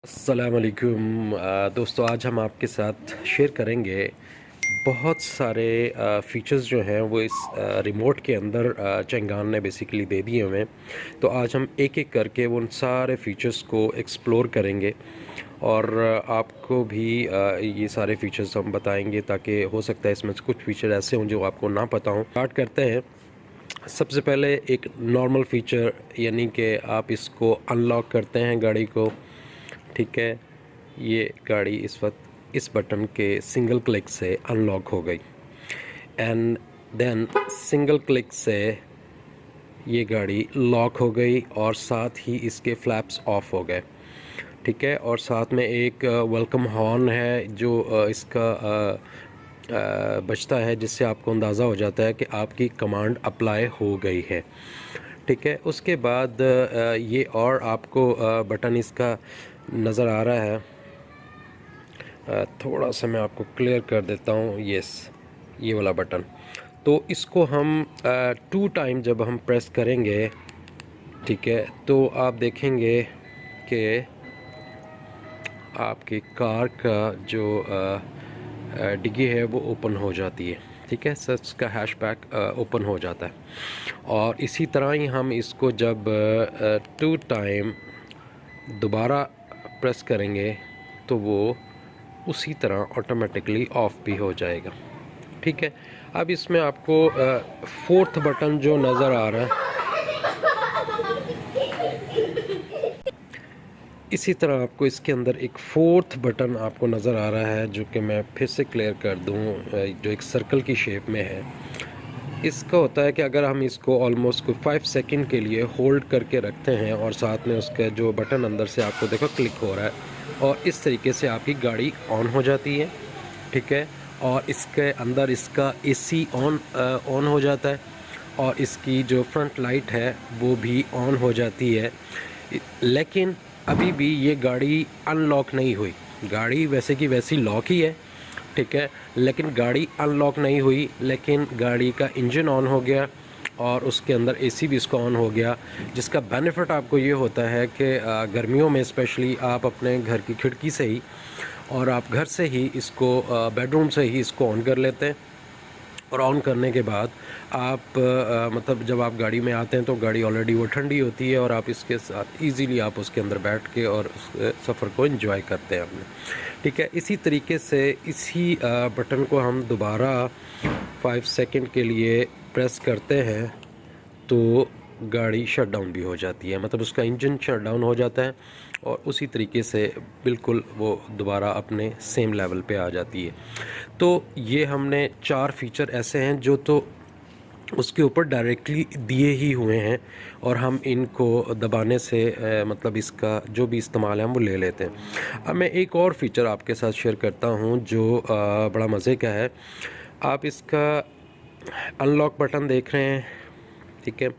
अस्सलामुअलैकुम दोस्तों, आज हम आपके साथ शेयर करेंगे बहुत सारे फ़ीचर्स जो हैं वो इस रिमोट के अंदर चंगान ने बेसिकली दे दिए हुए हैं। तो आज हम एक-एक करके वो उन सारे फ़ीचर्स को एक्सप्लोर करेंगे और आपको भी ये सारे फ़ीचर्स हम बताएंगे ताकि हो सकता है इसमें से कुछ फ़ीचर ऐसे हों जो आपको ना पता हों। स्टार्ट करते हैं। सबसे पहले एक नॉर्मल फ़ीचर, यानी कि आप इसको अनलॉक करते हैं गाड़ी को। ठीक है, ये गाड़ी इस वक्त इस बटन के सिंगल क्लिक से अनलॉक हो गई एंड देन सिंगल क्लिक से ये गाड़ी लॉक हो गई और साथ ही इसके फ्लैप्स ऑफ हो गए। ठीक है, और साथ में एक वेलकम हॉर्न है जो इसका बजता है, जिससे आपको अंदाज़ा हो जाता है कि आपकी कमांड अप्लाई हो गई है। ठीक है, उसके बाद ये और आपको बटन इसका नज़र आ रहा है। थोड़ा सा मैं आपको क्लियर कर देता हूँ। यस, ये वाला बटन, तो इसको हम 2 टाइम जब हम प्रेस करेंगे, ठीक है, तो आप देखेंगे कि आपकी कार का जो डिग्गी है वो ओपन हो जाती है। ठीक है, सच का हैशबैक ओपन हो जाता है। और इसी तरह ही हम इसको जब 2 टाइम दोबारा प्रेस करेंगे तो वो उसी तरह ऑटोमेटिकली ऑफ भी हो जाएगा। ठीक है, अब इसमें आपको 4th बटन जो नज़र आ रहा है, इसी तरह आपको इसके अंदर एक 4th बटन आपको नज़र आ रहा है, जो कि मैं फिर से क्लियर कर दूं, जो एक सर्कल की शेप में है। इसका होता है कि अगर हम इसको ऑलमोस्ट कोई 5 सेकंड के लिए होल्ड करके रखते हैं और साथ में उसका जो बटन अंदर से आपको देखो क्लिक हो रहा है, और इस तरीके से आपकी गाड़ी ऑन हो जाती है। ठीक है, और इसके अंदर इसका एसी ऑन हो जाता है और इसकी जो फ्रंट लाइट है वो भी ऑन हो जाती है। लेकिन अभी भी ये गाड़ी अनलॉक नहीं हुई। गाड़ी वैसे की वैसी लॉक ही है, ठीक है, लेकिन गाड़ी अनलॉक नहीं हुई। लेकिन गाड़ी का इंजन ऑन हो गया और उसके अंदर एसी भी इसका ऑन हो गया, जिसका बेनिफिट आपको ये होता है कि गर्मियों में स्पेशली आप अपने घर की खिड़की से ही और आप घर से ही इसको बेडरूम से ही इसको ऑन कर लेते हैं। और ऑन करने के बाद आप मतलब जब आप गाड़ी में आते हैं तो गाड़ी ऑलरेडी वो ठंडी होती है और आप इसके साथ इजीली आप उसके अंदर बैठ के और उस सफ़र को एंजॉय करते हैं अपने। ठीक है, इसी तरीके से इसी बटन को हम दोबारा 5 सेकंड के लिए प्रेस करते हैं तो गाड़ी शट डाउन भी हो जाती है, मतलब उसका इंजन शट डाउन हो जाता है और उसी तरीके से बिल्कुल वो दोबारा अपने सेम लेवल पे आ जाती है। तो ये हमने 4 फीचर ऐसे हैं जो तो उसके ऊपर डायरेक्टली दिए ही हुए हैं और हम इनको दबाने से मतलब इसका जो भी इस्तेमाल है हम वो ले लेते हैं। अब मैं एक और फीचर आपके साथ शेयर करता हूँ जो बड़ा मज़े का है। आप इसका अनलॉक बटन देख रहे हैं, ठीक है,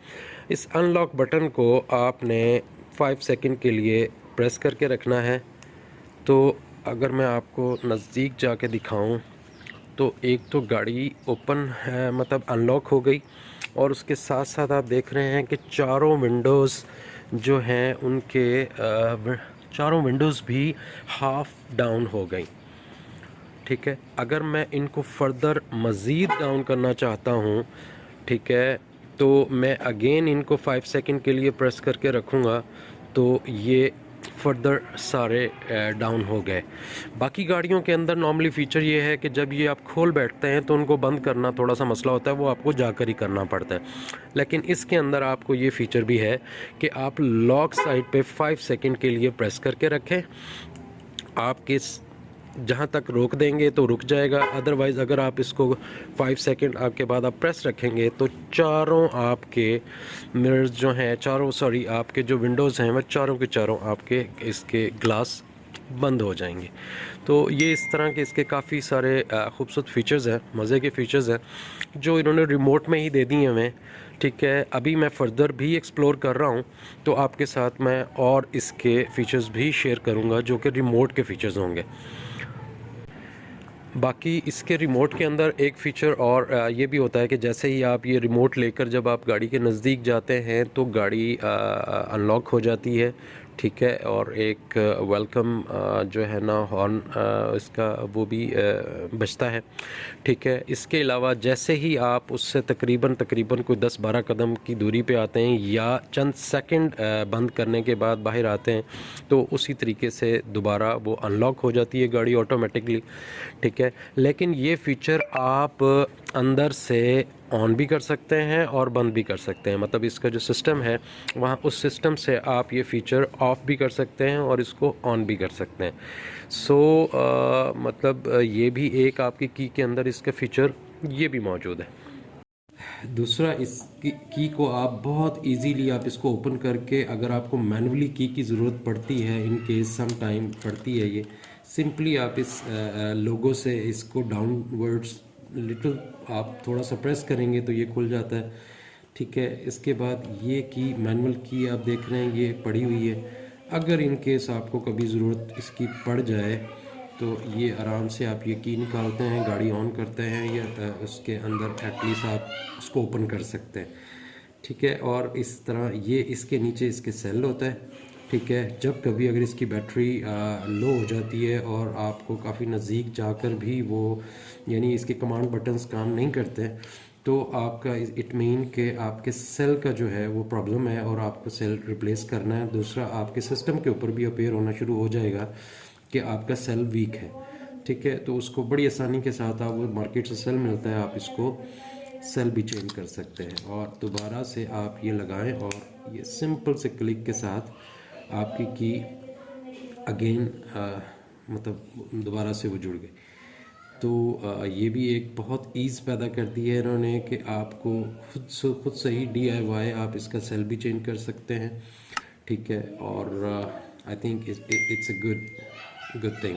इस अनलॉक बटन को आपने 5 सेकंड के लिए प्रेस करके रखना है। तो अगर मैं आपको नज़दीक जाके दिखाऊं तो एक तो गाड़ी ओपन है, मतलब अनलॉक हो गई, और उसके साथ साथ आप देख रहे हैं कि चारों विंडोज़ जो हैं उनके चारों विंडोज़ भी हाफ डाउन हो गई। ठीक है, अगर मैं इनको फर्दर मज़ीद डाउन करना चाहता हूँ, ठीक है, तो मैं अगेन इनको 5 सेकंड के लिए प्रेस करके रखूँगा तो ये फर्दर सारे डाउन हो गए। बाकी गाड़ियों के अंदर नॉर्मली फ़ीचर ये है कि जब ये आप खोल बैठते हैं तो उनको बंद करना थोड़ा सा मसला होता है, वो आपको जाकर ही करना पड़ता है। लेकिन इसके अंदर आपको ये फ़ीचर भी है कि आप लॉक साइड पे 5 सेकंड के लिए प्रेस करके रखें। आपके जहाँ तक रोक देंगे तो रुक जाएगा, अदरवाइज़ अगर आप इसको 5 सेकंड आपके बाद आप प्रेस रखेंगे तो चारों आपके मिरर्स जो हैं, आपके जो विंडोज़ हैं वह चारों के चारों आपके इसके ग्लास बंद हो जाएंगे। तो ये इस तरह के इसके काफ़ी सारे खूबसूरत फ़ीचर्स हैं, मज़े के फ़ीचर्स हैं जो इन्होंने रिमोट में ही दे दिए हमें। ठीक है, अभी मैं फ़र्दर भी एक्सप्लोर कर रहा हूँ तो आपके साथ मैं और इसके फ़ीचर्स भी शेयर करूँगा जो कि रिमोट के फ़ीचर्स होंगे। बाकी इसके रिमोट के अंदर एक फ़ीचर और ये भी होता है कि जैसे ही आप ये रिमोट लेकर जब आप गाड़ी के नज़दीक जाते हैं तो गाड़ी अनलॉक हो जाती है। ठीक है, और एक वेलकम जो है ना हॉर्न इसका वो भी बजता है। ठीक है, इसके अलावा जैसे ही आप उससे तकरीबन तकरीबन कोई 10-12 कदम की दूरी पे आते हैं या चंद सेकंड बंद करने के बाद बाहर आते हैं, तो उसी तरीके से दोबारा वो अनलॉक हो जाती है गाड़ी ऑटोमेटिकली। ठीक है, लेकिन ये फ़ीचर आप अंदर से ऑन भी कर सकते हैं और बंद भी कर सकते हैं। मतलब इसका जो सिस्टम है वहाँ उस सिस्टम से आप ये फ़ीचर ऑफ़ भी कर सकते हैं और इसको ऑन भी कर सकते हैं। सो मतलब ये भी एक आपकी की के अंदर इसका फ़ीचर ये भी मौजूद है। दूसरा, इस की को आप बहुत इजीली आप इसको ओपन करके, अगर आपको मैनुअली की ज़रूरत पड़ती है, इन केस सम टाइम पड़ती है, ये सिंपली आप इस लोगो से इसको डाउनवर्ड्स लिटिल आप थोड़ा सा प्रेस करेंगे तो ये खुल जाता है। ठीक है, इसके बाद ये की मैनुअल की आप देख रहे हैं ये पड़ी हुई है। अगर इन केस आपको कभी ज़रूरत इसकी पड़ जाए तो ये आराम से आप ये की निकालते हैं, गाड़ी ऑन करते हैं या उसके अंदर एटलीस्ट आप उसको ओपन कर सकते हैं। ठीक है, और इस तरह ये इसके नीचे इसके सेल होता है। ठीक है, जब कभी अगर इसकी बैटरी लो हो जाती है और आपको काफ़ी नज़दीक जाकर भी वो यानी इसके कमांड बटन्स काम नहीं करते, तो आपका इट मीन कि आपके सेल का जो है वो प्रॉब्लम है और आपको सेल रिप्लेस करना है। दूसरा, आपके सिस्टम के ऊपर भी अपीयर होना शुरू हो जाएगा कि आपका सेल वीक है। ठीक है, तो उसको बड़ी आसानी के साथ आप वो मार्केट से सेल मिलता है, आप इसको सेल भी चेंज कर सकते हैं और दोबारा से आप ये लगाएं और ये सिंपल से क्लिक के साथ आपकी की अगेन मतलब दोबारा से वो जुड़ गई। तो ये भी एक बहुत ईज़ पैदा कर दी है इन्होंने कि आपको खुद से ही DIY आप इसका सेल भी चेंज कर सकते हैं। ठीक है, और I think it's a good thing.